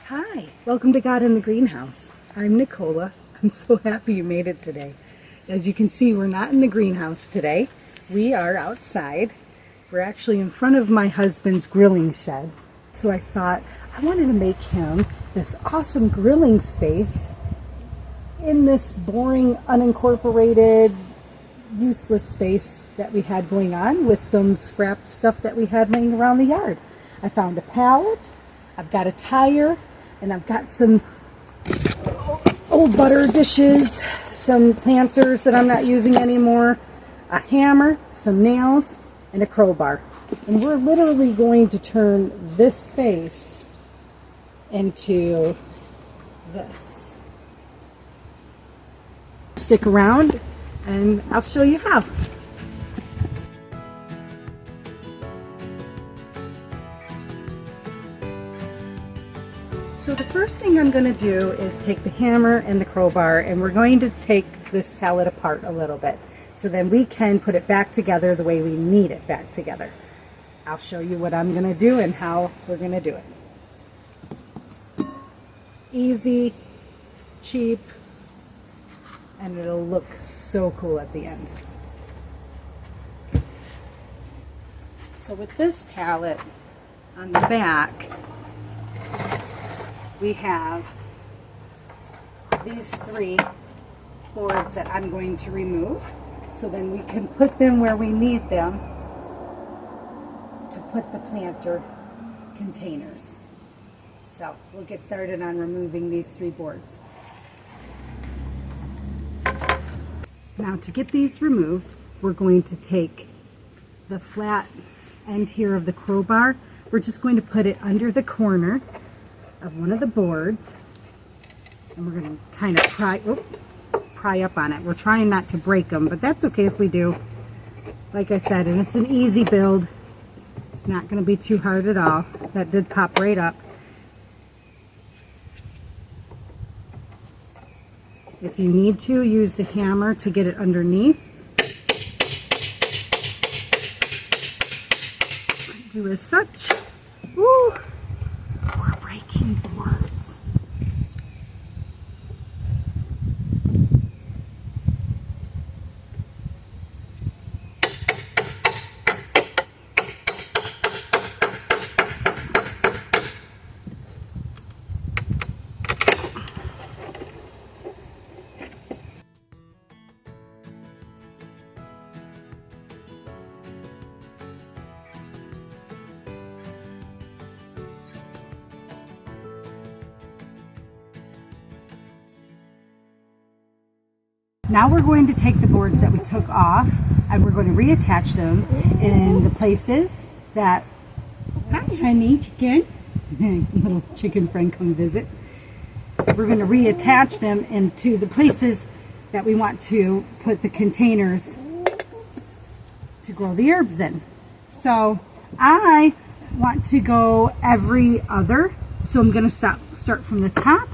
Hi, welcome to God in the Greenhouse. I'm Nicola. I'm so happy you made it today. As you can see, we're not in the greenhouse today. We are outside. We're actually in front of my husband's grilling shed. So I thought I wanted to make him this awesome grilling space in this boring, unincorporated, useless space that we had going on with some scrap stuff that we had laying around the yard. I found a pallet, I've got a tire, and I've got some old butter dishes, some planters that I'm not using anymore, a hammer, some nails, and a crowbar. And we're literally going to turn this space into this. Stick around and I'll show you how. So the first thing I'm going to do is take the hammer and the crowbar, and we're going to take this pallet apart a little bit so then we can put it back together the way we need it back together. I'll show you what I'm going to do and how we're going to do it. Easy, cheap, and it'll look so cool at the end. So with this pallet on the back, we have these three boards that I'm going to remove, so then we can put them where we need them to put the planter containers. So we'll get started on removing these three boards. Now to get these removed, we're going to take the flat end here of the crowbar. We're just going to put it under the corner of one of the boards, and we're going to kind of pry up on it. We're trying not to break them, but that's okay if we do. Like I said, and it's an easy build. It's not going to be too hard at all. That did pop right up. If you need to, use the hammer to get it underneath. Do as such. Woo! We're breaking boards. Now we're going to take the boards that we took off and we're going to reattach them in the places that, hi honey chicken, little chicken friend come visit. We're going to reattach them into the places that we want to put the containers to grow the herbs in. So I want to go every other, so I'm going to start from the top,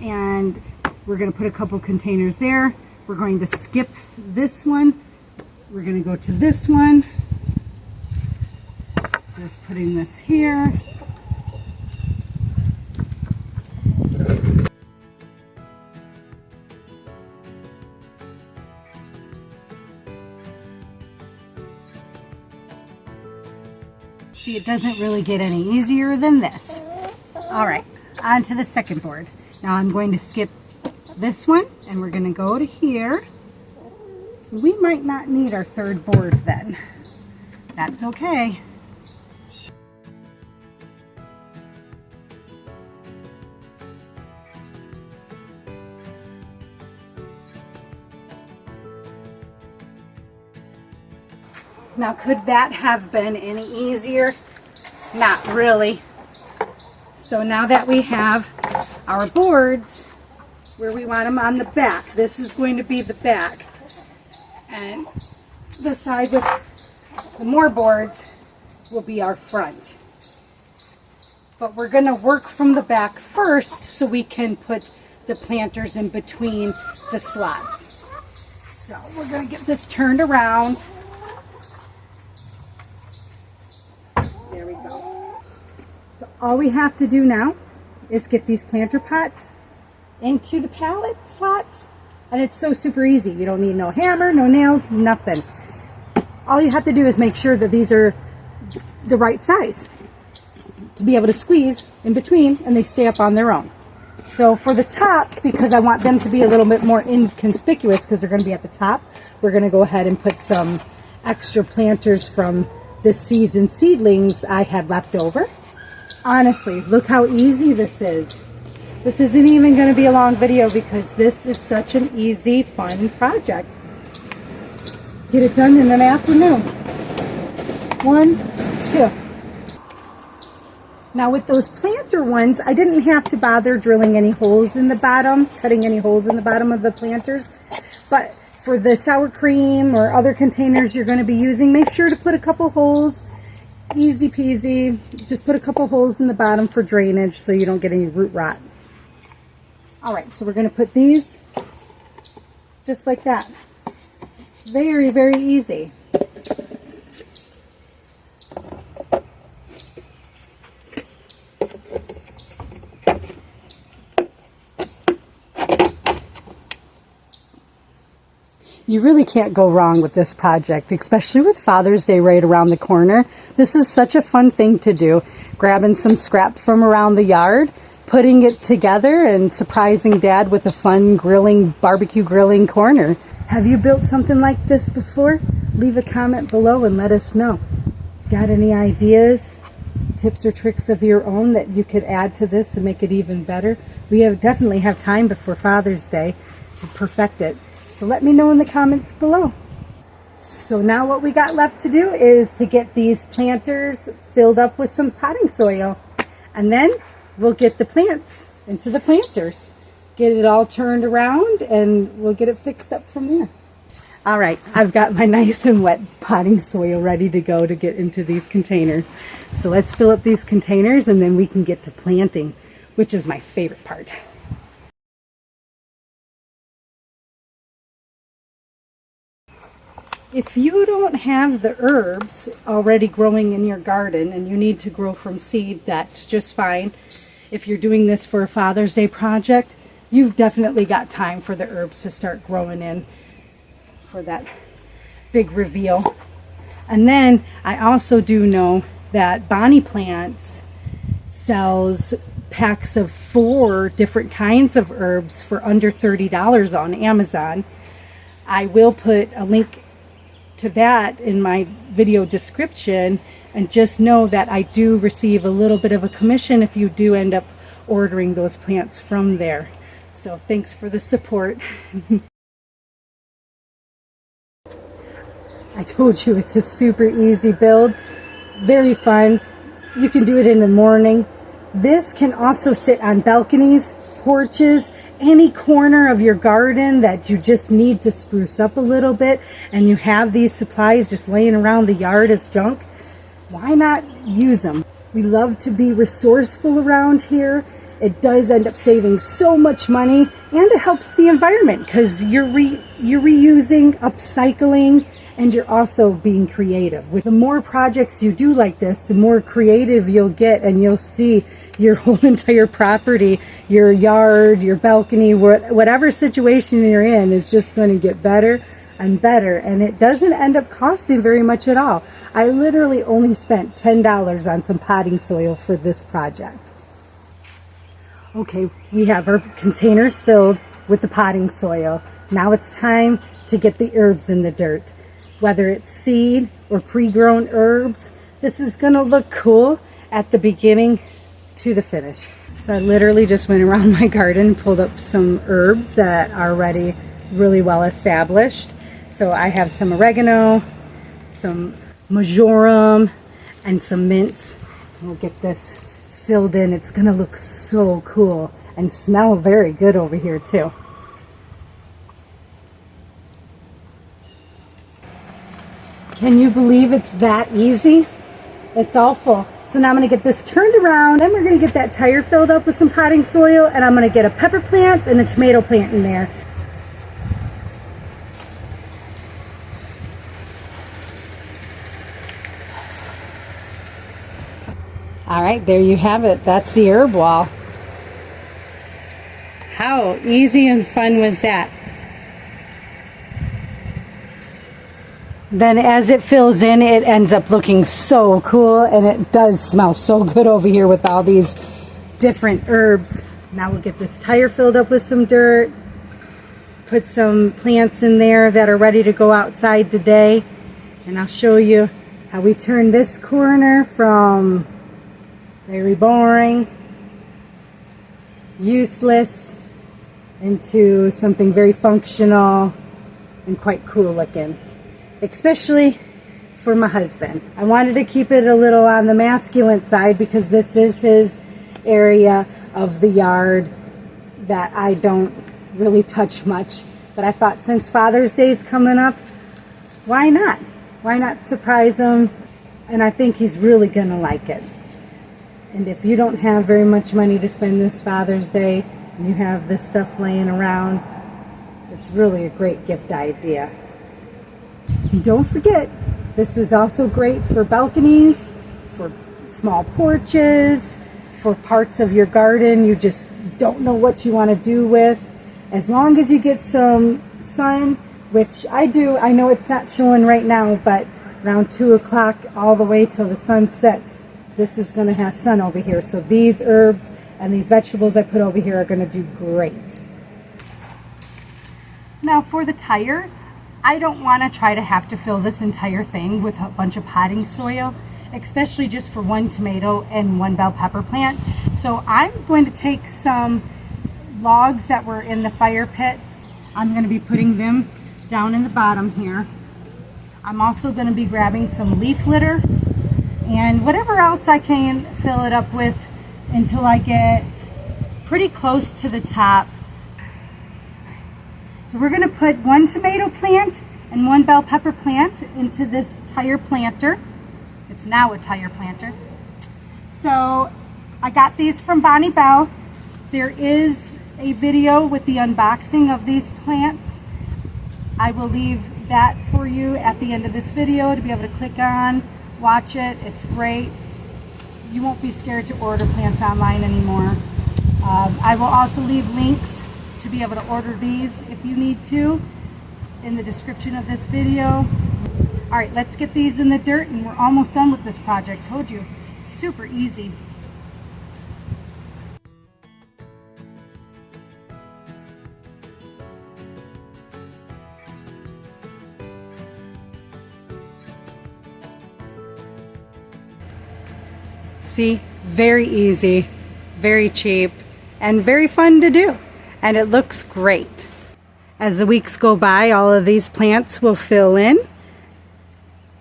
and we're going to put a couple containers there. We're going to skip this one. We're going to go to this one. So just putting this here. See, it doesn't really get any easier than this. All right, on to the second board. Now I'm going to skip this one, and we're going to go to here. We might not need our third board then. That's okay. Now, could that have been any easier? Not really. So now that we have our boards where we want them on the back, this is going to be the back, and the side with the more boards will be our front. But we're going to work from the back first so we can put the planters in between the slots. So we're going to get this turned around. There we go. So all we have to do now is get these planter pots into the pallet slots, and it's so super easy. You don't need no hammer, no nails, nothing. All you have to do is make sure that these are the right size to be able to squeeze in between, and they stay up on their own. So for the top, because I want them to be a little bit more inconspicuous because they're going to be at the top, we're going to go ahead and put some extra planters from this season's seedlings I had left over. Honestly, look how easy this is. This isn't even going to be a long video because this is such an easy, fun project. Get it done in an afternoon. 1, 2. Now with those planter ones, I didn't have to bother drilling any holes in the bottom, cutting any holes in the bottom of the planters. But for the sour cream or other containers you're going to be using, make sure to put a couple holes. Easy peasy. Just put a couple holes in the bottom for drainage so you don't get any root rot. Alright, so we're going to put these just like that. Very, very easy. You really can't go wrong with this project, especially with Father's Day right around the corner. This is such a fun thing to do. Grabbing some scrap from around the yard, putting it together, and surprising Dad with a fun barbecue grilling corner. Have you built something like this before? Leave a comment below and let us know. Got any ideas, tips or tricks of your own that you could add to this and make it even better? We definitely have time before Father's Day to perfect it. So let me know in the comments below. So now what we got left to do is to get these planters filled up with some potting soil. And then we'll get the plants into the planters. Get it all turned around and we'll get it fixed up from there. All right, I've got my nice and wet potting soil ready to go to get into these containers. So let's fill up these containers and then we can get to planting, which is my favorite part. If you don't have the herbs already growing in your garden and you need to grow from seed, that's just fine. If you're doing this for a Father's Day project, you've definitely got time for the herbs to start growing in for that big reveal. And then I also do know that Bonnie Plants sells packs of 4 different kinds of herbs for under $30 on Amazon. I will put a link to that in my video description, and just know that I do receive a little bit of a commission if you do end up ordering those plants from there. So thanks for the support. I told you it's a super easy build, very fun. You can do it in the morning. This can also sit on balconies, porches, any corner of your garden that you just need to spruce up a little bit and you have these supplies just laying around the yard as junk. Why not use them? We love to be resourceful around here. It does end up saving so much money, and it helps the environment because you're reusing, upcycling, and you're also being creative. With the more projects you do like this, the more creative you'll get, and you'll see your whole entire property, your yard, your balcony, whatever situation you're in is just going to get better and better. And it doesn't end up costing very much at all. I literally only spent $10 on some potting soil for this project. Okay, we have our containers filled with the potting soil. Now it's time to get the herbs in the dirt. Whether it's seed or pre-grown herbs, this is going to look cool at the beginning to the finish. So I literally just went around my garden and pulled up some herbs that are already really well established. So I have some oregano, some marjoram, and some mint. We'll get this filled in. It's going to look so cool and smell very good over here too. Can you believe it's that easy? It's all full. So now I'm going to get this turned around. Then we're going to get that tire filled up with some potting soil, and I'm going to get a pepper plant and a tomato plant in there. All right, there you have it. That's the herb wall. How easy and fun was that? Then as it fills in, it ends up looking so cool, and it does smell so good over here with all these different herbs. Now we'll get this tire filled up with some dirt, put some plants in there that are ready to go outside today, and I'll show you how we turn this corner from very boring, useless, into something very functional and quite cool looking. Especially for my husband. I wanted to keep it a little on the masculine side because this is his area of the yard that I don't really touch much. But I thought since Father's Day is coming up, why not? Why not surprise him? And I think he's really gonna like it. And if you don't have very much money to spend this Father's Day and you have this stuff laying around, it's really a great gift idea. And don't forget, this is also great for balconies, for small porches, for parts of your garden you just don't know what you want to do with. As long as you get some sun, which I do. I know it's not showing right now, but around 2 o'clock all the way till the sun sets, this is going to have sun over here. So these herbs and these vegetables I put over here are going to do great. Now for the tire, I don't want to try to have to fill this entire thing with a bunch of potting soil, especially just for one tomato and one bell pepper plant. So I'm going to take some logs that were in the fire pit. I'm going to be putting them down in the bottom here. I'm also going to be grabbing some leaf litter and whatever else I can fill it up with until I get pretty close to the top. So we're going to put one tomato plant and one bell pepper plant into this tire planter. It's now a tire planter. So I got these from Bonnie Bell. There is a video with the unboxing of these plants. I will leave that for you at the end of this video to be able to click on, watch it. It's great. You won't be scared to order plants online anymore. I will also leave links to be able to order these if you need to in the description of this video. All right, let's get these in the dirt and we're almost done with this project. Told you, super easy. See, very easy, very cheap, and very fun to do. And it looks great. As the weeks go by, all of these plants will fill in,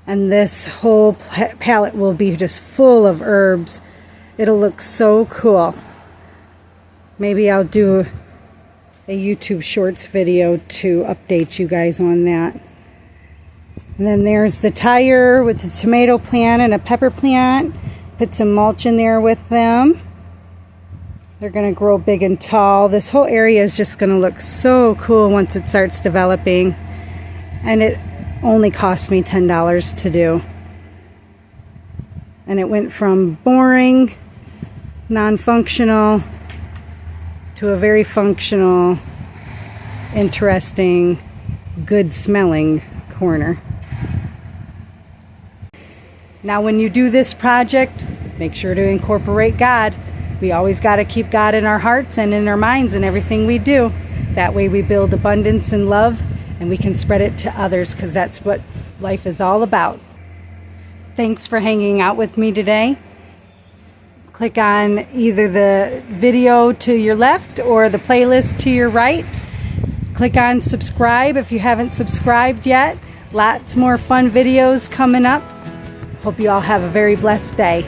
and this whole pallet will be just full of herbs. It'll look so cool. Maybe I'll do a YouTube Shorts video to update you guys on that. And then there's the tire with the tomato plant and a pepper plant. Put some mulch in there with them. They're going to grow big and tall. This whole area is just going to look so cool once it starts developing. And it only cost me $10 to do. And it went from boring, non-functional, to a very functional, interesting, good-smelling corner. Now when you do this project, make sure to incorporate God. We always got to keep God in our hearts and in our minds in everything we do. That way we build abundance and love, and we can spread it to others, because that's what life is all about. Thanks for hanging out with me today. Click on either the video to your left or the playlist to your right. Click on subscribe if you haven't subscribed yet. Lots more fun videos coming up. Hope you all have a very blessed day.